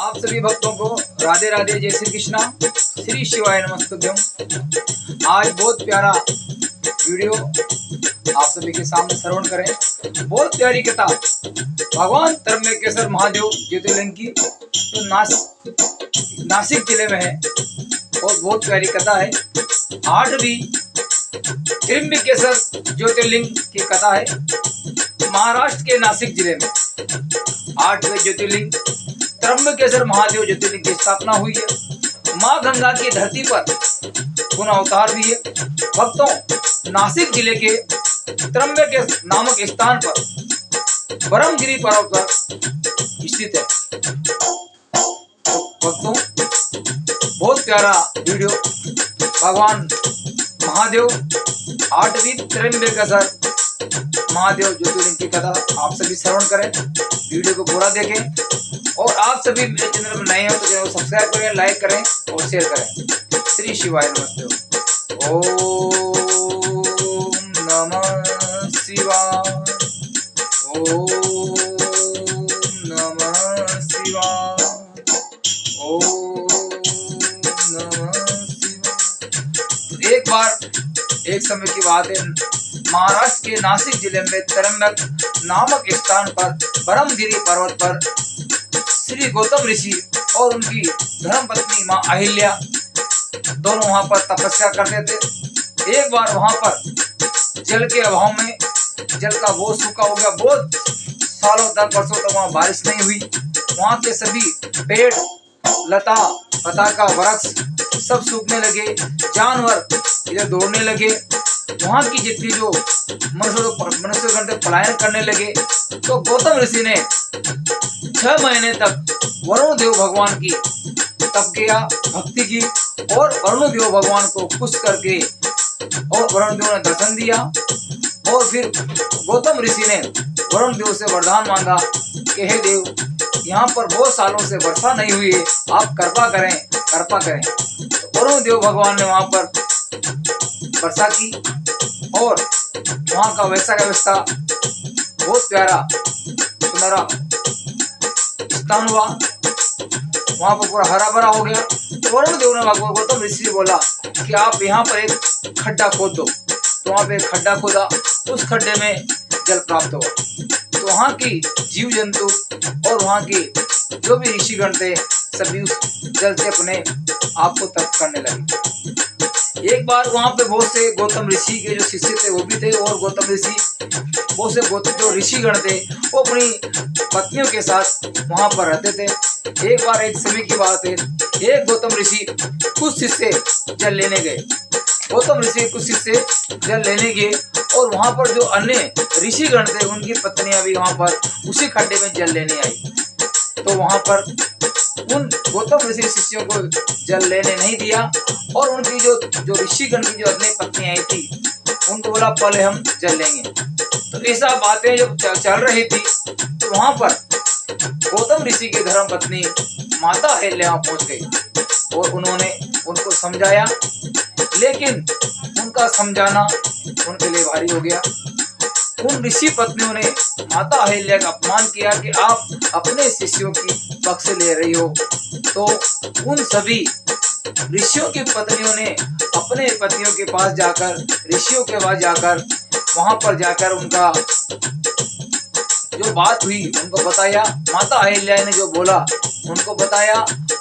आप सभी भक्तों को राधे राधे, जय श्री कृष्णा, श्री शिवाय नमस्तुभ्यम। आज बहुत प्यारा वीडियो आप सभी के सामने श्रवण करें। बहुत प्यारी कथा भगवान त्र्यंबकेश्वर महादेव ज्योतिर्लिंग की, तो नासिक जिले में है और बहुत प्यारी कथा है। 8वीं त्र्यंबकेश्वर ज्योतिर्लिंग की कथा है। महाराष्ट्र के नासिक जिले में 8वें ज्योतिर्लिंग त्र्यंबकेश्वर महादेव ज्योतिर्लिंग की स्थापना हुई है। माँ गंगा की धरती पर पुनः अवतार भी है। भक्तों, नासिक जिले के त्र्यंबकेश्वर नामक स्थान पर ब्रह्मगिरी पर्वत पर स्थित है। तो भक्तों, बहुत प्यारा वीडियो भगवान महादेव 8वीं त्र्यंबकेश्वर महादेव ज्योतिर्लिंग की कथा आप सभी श्रवण करें, वीडियो को पूरा देखें और आप सभी मेरे चैनल में नए हो तो चैनल को सब्सक्राइब करें, लाइक करें और शेयर करें। श्री शिवाय नमस्ते। ओम नमः शिवाय, ओम नमः शिवाय, ओम नमः शिवाय। एक बार एक समय की बात है, महाराष्ट्र के नासिक जिले में त्र्यंबक नामक स्थान पर ब्रह्मगिरी पर्वत पर श्री गौतम ऋषि और उनकी धर्मपत्नी मां अहिल्या दोनों वहां पर तपस्या करते थे। एक बार वहां पर जल के अभाव में जल का बहुत सूखा हो गया। बहुत सालों तक, वर्षों तक वहां बारिश नहीं हुई। वहां के सभी पेड़, लता पता का वृक्ष सब सूखने लगे। जानवर इधर दौड़ने लगे। वहां की जितनी जो मनुष्य पलायन करने लगे। तो गौतम ऋषि ने 6 महीने तक वरुण देव भगवान की तप किया, भक्ति की और वरुण देव भगवान को खुश करके और वरुण देव ने दर्शन दिया। और फिर गौतम ऋषि ने वरुण देव से वरदान मांगा कि हे देव, यहाँ पर बहुत सालों से वर्षा नहीं हुई है, आप कृपा करें, कृपा करें। तो वरुण देव भगवान ने वहां पर वर्षा की और वहां का वैसा का वैसा बहुत प्यारा सुनहरा स्थान हुआ। वहां पर पूरा हरा भरा हो गया। तो वरुण देव ने गौतम ऋषि से बोला कि आप यहाँ पर एक खड्डा खोद दो। तो वहां पे एक खड्डा खोदा, उस खड्डे में जल प्राप्त हुआ। तो वहां की जीव जंतु और वहां के जो भी ऋषिगण थे सभी उस जल से अपने आप को तप करने लगे। एक बार वहां पे बहुत से गौतम ऋषि के जो शिष्य थे वो भी थे और गौतम ऋषि बहुत से जो ऋषिगण थे वो अपनी पत्नियों के साथ वहां पर रहते थे। एक बार एक समय की बात है, एक गौतम ऋषि कुछ शिष्य जल लेने गए। गौतम ऋषि कुछ शिष्य जल लेने गए और वहां पर जो अन्य ऋषिगण थे उनकी पत्नियां भी वहां पर उसी खड्डे में जल लेने आई। तो वहां पर उन गौतम ऋषि शिष्यों को जल लेने नहीं दिया और उनकी जो ऋषिगण की जो अन्य पत्नियां थी उनको बोला पहले हम जल लेंगे। तो ऐसा बातें जब चल रही थी तो वहां पर गौतम ऋषि की धर्म पत्नी माता अहिल्या पहुंच गई और उन्होंने उनको समझाया, लेकिन उनका समझाना उनके लिए भारी हो गया। उन ऋषि पत्नियों ने माता अहिल्या का अपमान किया कि आप अपने शिष्यों की पक्ष ले रही हो। तो उन सभी ऋषियों की पत्नियों ने अपने पतियों के पास जाकर, ऋषियों के पास जाकर, वहां पर जाकर उनका जो बात हुई उनको बताया। माता अहिल्या ने जो बोला उनको बताया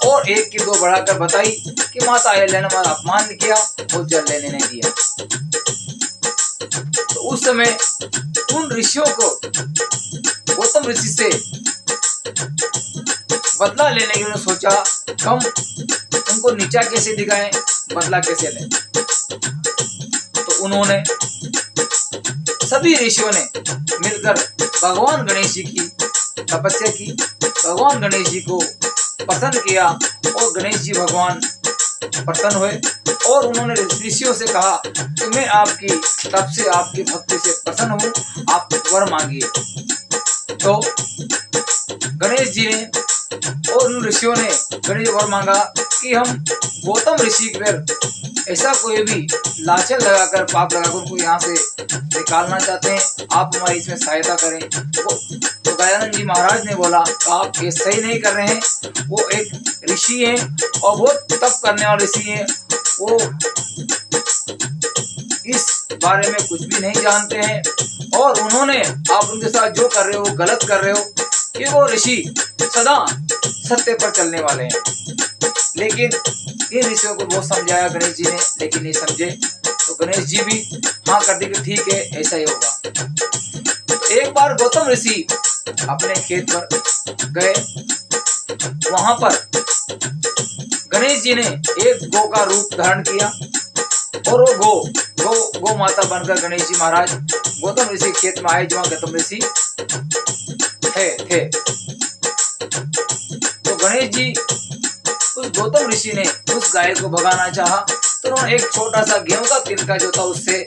और एक की दो बढ़ाकर बताई कि माता अहिल्या ने हमारा अपमान किया और जल लेने नहीं दिया। तो उस समय उन ऋषियों को गौतम ऋषि से बदला लेने की उन्होंने सोचा, हम उनको नीचा कैसे दिखाएं, बदला कैसे लें। तो उन्होंने सभी ऋषियों ने मिलकर भगवान गणेश जी की तपस्या की। भगवान गणेश जी को प्रसन्न किया और गणेश जी भगवान प्रसन्न हुए और उन्होंने ऋषियों से कहा कि मैं आपकी तप से, आपकी भक्ति से प्रसन्न हूँ, आप वर मांगिए। तो गणेश जी ने और उन ऋषियों ने गणेश वर मांगा। कि हम गौतम ऋषि पर ऐसा कोई भी लाछन लगाकर पाप लगाकर उनको यहाँ से निकालना चाहते हैं, आप हमारी इसमें सहायता करें। तो दयानंद जी महाराज ने बोला आप ये सही नहीं कर रहे हैं, वो एक ऋषि हैं और बहुत तप करने वाले ऋषि हैं, वो इस बारे में कुछ भी नहीं जानते हैं और उन्होंने आप उनके साथ जो कर रहे हो गलत कर रहे हो, कि वो ऋषि सदा सत्य पर चलने वाले हैं। लेकिन इन ऋषियों को बहुत समझाया गणेश जी ने, लेकिन नहीं समझे। तो गणेश जी भी हाँ कर दी कि ठीक है ऐसा ही होगा। एक बार गौतम ऋषि अपने खेत पर गए, वहां पर गणेश जी ने एक गौ का रूप धारण किया और वो गौ माता बनकर गणेश जी महाराज गौतम ऋषि खेत में आए, जहाँ गौतम ऋषि थे। तो गणेश जी उस गौतम ऋषि ने उस गाय को भगाना चाहा, तो उन्होंने एक छोटा सा गेहूं का तिनका जो था उससे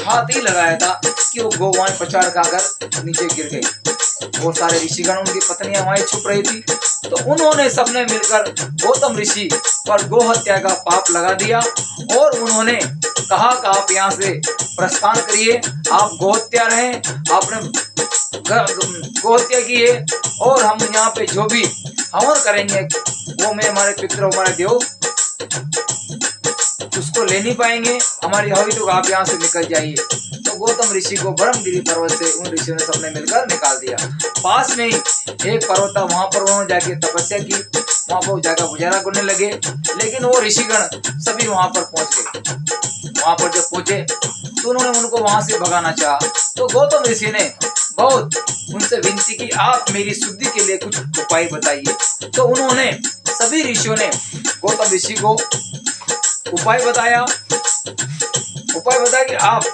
हाथ ही लगाया था कि वो गौ वहां पछाड़ खाकर नीचे गिर गई। वो सारे ऋषिगण, उनकी पत्नियां वहां छुप रही थी। तो उन्होंने सबने मिलकर गौतम ऋषि पर गौ हत्या का पाप लगा दिया और उन्होंने कहा कि आप यहाँ से प्रस्थान करिए, आप गौ हत्या रहे, आपने गौ हत्या की है और हम यहाँ पे जो भी हवन करेंगे वो में हमारे पितरों हमारे देव उसको ले नहीं पाएंगे, हमारी हवी तो आप यहाँ से निकल जाइए। तो गौतम ऋषि को ब्रह्मगिरी पर्वत से उन ऋषियों ने सबने मिलकर निकाल दिया। पास में ही एक पर्वत था, वहां पर उन्होंने जाके तपस्या की, वहां पर जाकर गुजारा करने लगे। लेकिन वो ऋषिगण सभी वहां पर पहुंच गए। वहां पर जब पहुंचे तो उन्होंने उनको वहां से भगाना चाहा। तो गौतम ऋषि ने बहुत उनसे विनती की आप मेरी शुद्धि के लिए कुछ उपाय बताइए। तो उन्होंने सभी ऋषियों ने गौतम ऋषि को उपाय बताया कि आप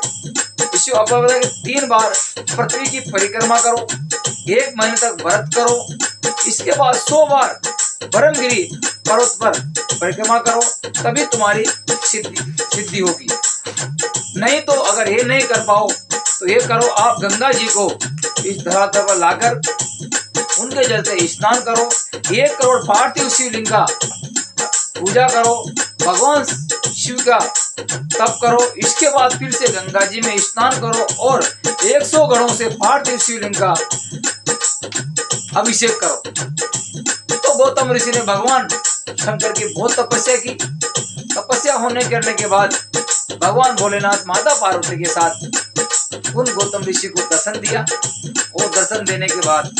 ऋषि उपाय बताया कि 3 बार पृथ्वी की परिक्रमा करो, 1 महीने तक व्रत करो, इसके बाद 100 बार ब्रह्मगिरी पर्वत पर परिक्रमा करो, तभी तुम्हारी सिद्धि होगी। नहीं तो अगर ये नहीं कर पाओ तो ये करो, आप गंगा जी को इस धरातल पर लाकर उनके जल से स्नान करो, 1 करोड़ पार्थिव शिवलिंग का पूजा करो, भगवान शिव का तप करो, इसके बाद फिर से गंगा जी में स्नान करो और 100 गणों से पार्थिव शिवलिंग का अभिषेक करो। तो गौतम ऋषि ने भगवान शंकर की बहुत तपस्या की। तपस्या करने के बाद भगवान भोलेनाथ माता पार्वती के साथ उन गौतम ऋषि को दर्शन दिया और दर्शन देने के बाद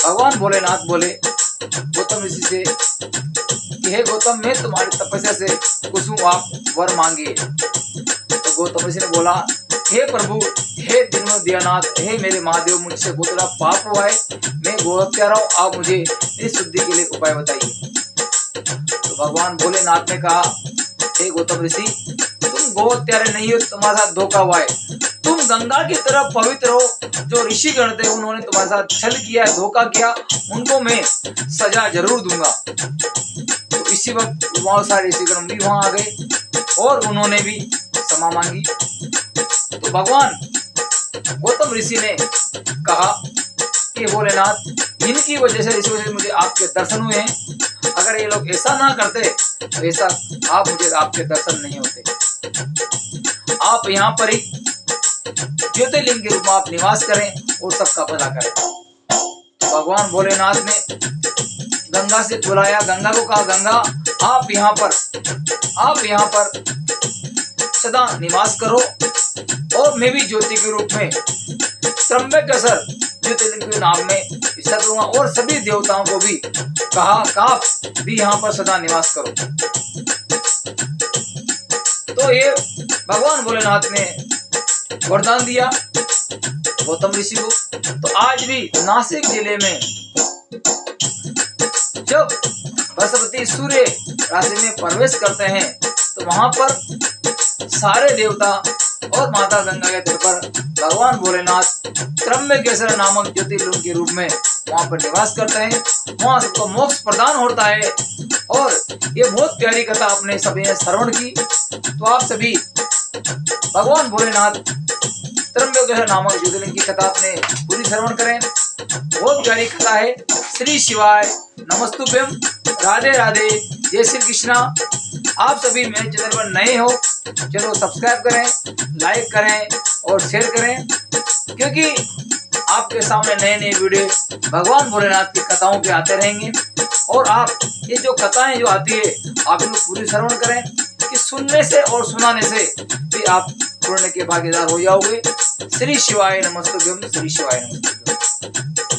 भगवान भोलेनाथ बोले गौतम ऋषि से कि हे गौतम, मैं तुम्हारी तपस्या से खुश हूं, आप वर मांगिए। तो गौतम ऋषि ने बोला हे प्रभु, हे दीननाथ, हे मेरे महादेव, मुझसे बहुत बड़ा पाप हुआ है, मैं गौ हत्या रहा हूं, आप मुझे इस शुद्धि के लिए उपाय बताइए। तो भगवान भोलेनाथ ने कहा हे गौतम ऋषि, तुम गौ हत्यारे नहीं हो, तुम्हारे साथ धोखा हुआ है, तुम गंगा की तरफ पवित्र हो। जो ऋषिगण थे उन्होंने तुम्हारे साथ छल किया, धोखा किया, उनको मैं सजा जरूर दूंगा। तो इसी वक्त वहां सारे ऋषिगण भी वहां आ गए और उन्होंने भी क्षमा मांगी। तो भगवान गौतम ऋषि ने कहा कि भोलेनाथ, इनकी वजह से मुझे आपके दर्शन हुए हैं, अगर ये लोग ऐसा ना करते तो ऐसा मुझे आपके दर्शन नहीं होते। आप यहाँ पर ही ज्योतिर्लिंग के रूप में आप निवास करें और सबका भला करें। तो भगवान भोलेनाथ ने गंगा से बुलाया, गंगा को कहा गंगा, आप यहाँ पर सदा निवास करो और मैं भी ज्योति के रूप में त्र्यंबकेश्वर ज्योतिर्लिंग के नाम में हिस्सा दूंगा और सभी देवताओं को भी कहा कि आप भी यहाँ पर सदा निवास करो। तो ये भगवान भोलेनाथ ने वरदान दिया गौतम ऋषि को। तो आज भी नासिक जिले में जब बृहस्पति सूर्य राशि में प्रवेश करते हैं तो वहां पर सारे देवता और माता गंगा के तट पर भगवान भोलेनाथ त्र्यंबकेश्वर नामक ज्योतिर्लिंग के रूप में वहां पर निवास करते हैं। वहां सबको मोक्ष प्रदान होता है और ये बहुत प्यारी कथा आपने सभी ने श्रवण की। तो आप सभी भगवान भोलेनाथ त्र्यंबकेश्वर नामक ज्योतिर्लिंग की कथा आपने पूरी श्रवण करें। बहुत प्यारी कथा है। श्री शिवाय नमस्तुभ्यम। राधे राधे, जय श्री कृष्णा। आप सभी मेरे चैनल पर नए हो, चलो सब्सक्राइब करें, लाइक करें और शेयर करें, क्योंकि आपके सामने नए नए वीडियो भगवान भोलेनाथ की कथाओं के आते रहेंगे। और आप ये जो कथाएं जो आती है आप इनको पूरी श्रवण करें, कि सुनने से और सुनाने से भी आप पुण्य के भागीदार हो जाओगे। श्री शिवाय नमस्तुभ्यम, श्री शिवाय नमस्तुभ्यम।